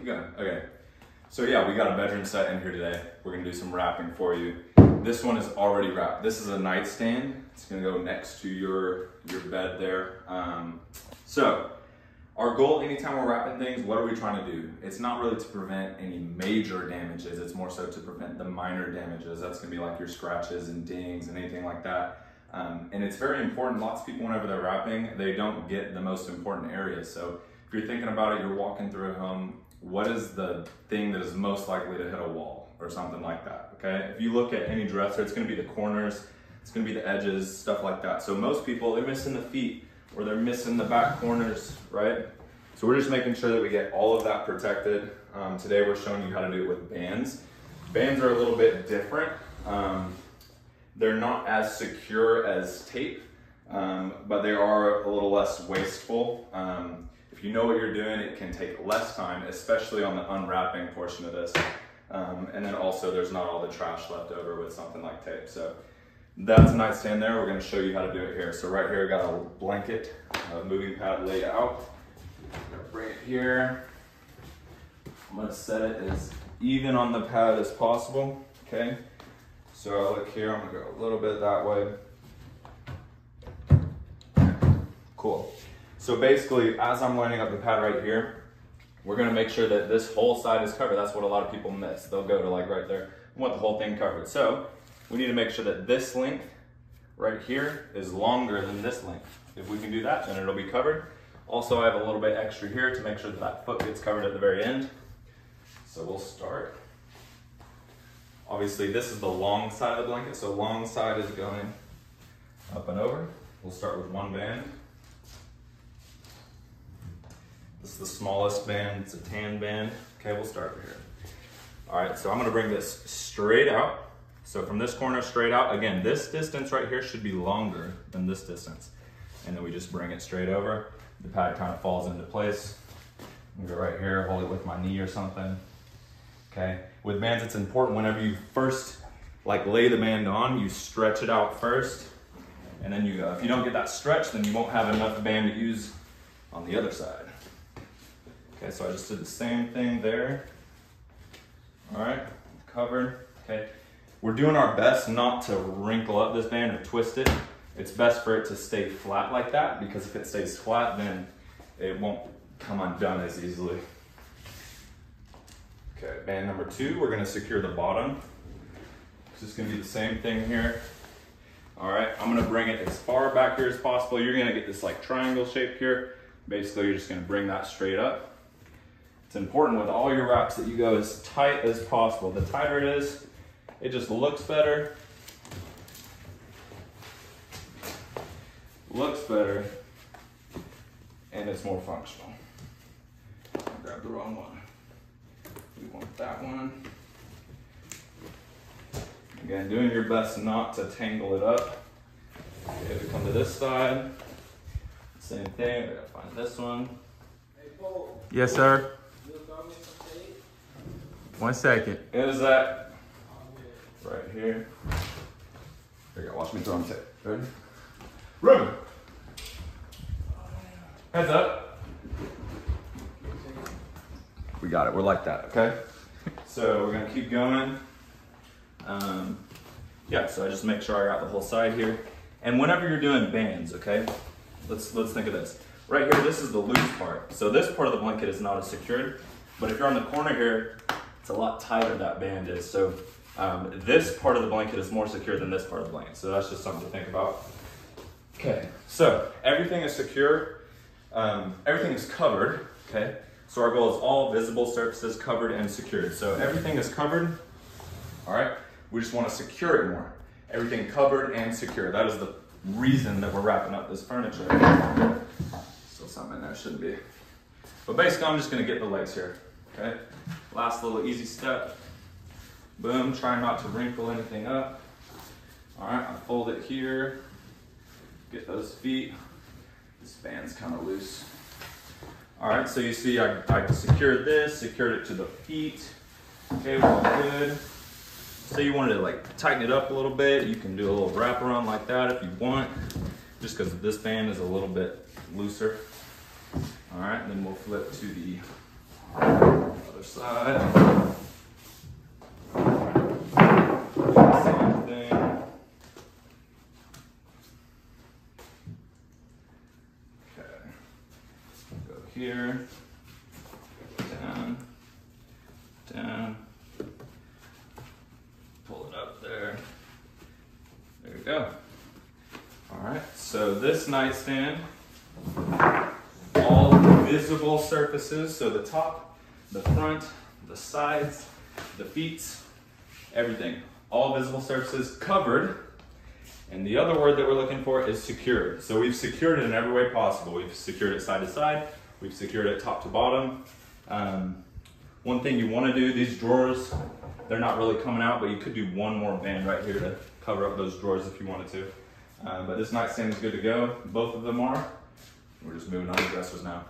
keep going. Okay. So yeah, we got a bedroom set in here today. We're gonna do some wrapping for you. This one is already wrapped. This is a nightstand. It's gonna go next to your bed there. So our goal anytime we're wrapping things, what are we trying to do? It's not really to prevent any major damages. It's more so to prevent the minor damages. That's gonna be like your scratches and dings and anything like that. And it's very important. Lots of people, whenever they're wrapping, they don't get the most important areas. So if you're thinking about it, you're walking through a home, what is the thing that is most likely to hit a wall or something like that, okay? If you look at any dresser, it's gonna be the corners, it's gonna be the edges, stuff like that. So most people, they're missing the feet or they're missing the back corners, right? So we're just making sure that we get all of that protected. Today we're showing you how to do it with bands. Bands are a little bit different. They're not as secure as tape, but they are a little less wasteful. If you know what you're doing, it can take less time, especially on the unwrapping portion of this. And then also there's not all the trash left over with something like tape. So that's a nightstand there. We're gonna show you how to do it here. So right here, I got a blanket, a moving pad laid out. I'm gonna bring it here. I'm gonna set it as even on the pad as possible, okay? So I look here, I'm gonna go a little bit that way. Cool. So basically, as I'm lining up the pad right here, we're gonna make sure that this whole side is covered. That's what a lot of people miss. They'll go to like right there, we want the whole thing covered. So we need to make sure that this length right here is longer than this length. If we can do that, then it'll be covered. Also, I have a little bit extra here to make sure that that foot gets covered at the very end. So we'll start. Obviously, this is the long side of the blanket, so long side is going up and over. We'll start with one band. This is the smallest band, it's a tan band. Okay, we'll start over here. All right, so I'm gonna bring this straight out. So from this corner straight out, again, this distance right here should be longer than this distance. And then we just bring it straight over. The pad kind of falls into place. I'm gonna go right here, hold it with my knee or something. Okay, with bands, it's important whenever you first lay the band on, you stretch it out first, and then you go. If you don't get that stretch, then you won't have enough band to use on the other side. Okay, so I just did the same thing there. All right, covered, okay. We're doing our best not to wrinkle up this band or twist it. It's best for it to stay flat like that, because if it stays flat, then it won't come undone as easily. Okay, band number 2, we're gonna secure the bottom. It's just gonna be the same thing here. All right, I'm gonna bring it as far back here as possible. You're gonna get this like triangle shape here. Basically, you're just gonna bring that straight up. It's important with all your wraps that you go as tight as possible. The tighter it is, it just looks better. And it's more functional. Grab the wrong one. We want that one. Again, doing your best not to tangle it up. Okay, we come to this side. Same thing, we gotta find this one. Hey, Paul. Yes, sir. You got me some tape? 1 second. Is that right here? Here you go, watch me throw them tape. Ready? Run! Heads up. We got it, we're like that, okay? So we're gonna keep going. Yeah, so I just make sure I got the whole side here. And whenever you're doing bands, okay, let's think of this. Right here, this is the loose part. So this part of the blanket is not as secured, but if you're on the corner here, it's a lot tighter, that band is. So this part of the blanket is more secure than this part of the blanket. So that's just something to think about. Okay, so everything is secure. Everything is covered, okay? So our goal is all visible surfaces covered and secured. So everything is covered, all right? We just want to secure it more. Everything covered and secure. That is the reason that we're wrapping up this furniture. Still something in there, shouldn't be. But basically, I'm just gonna get the legs here, okay? Last little easy step. Boom, try not to wrinkle anything up. All right, I fold it here. Get those feet. This band's kind of loose. All right, so you see I secured this, secured it to the feet. Okay, we're all good. So you wanted to tighten it up a little bit, you can do a little wraparound like that if you want, just because this band is a little bit looser. All right, then we'll flip to the Other side. Same thing. Okay. Go here. Down. Down. Pull it up there. There we go. All right, so this nightstand, all visible surfaces, so the top, the front, the sides, the feet, everything, all visible surfaces covered. And the other word that we're looking for is secured. So we've secured it in every way possible. We've secured it side to side, we've secured it top to bottom. One thing you want to do, these drawers, they're not really coming out, but you could do one more band right here to cover up those drawers if you wanted to. But this nightstand is good to go. Both of them are. We're just moving on to dressers now.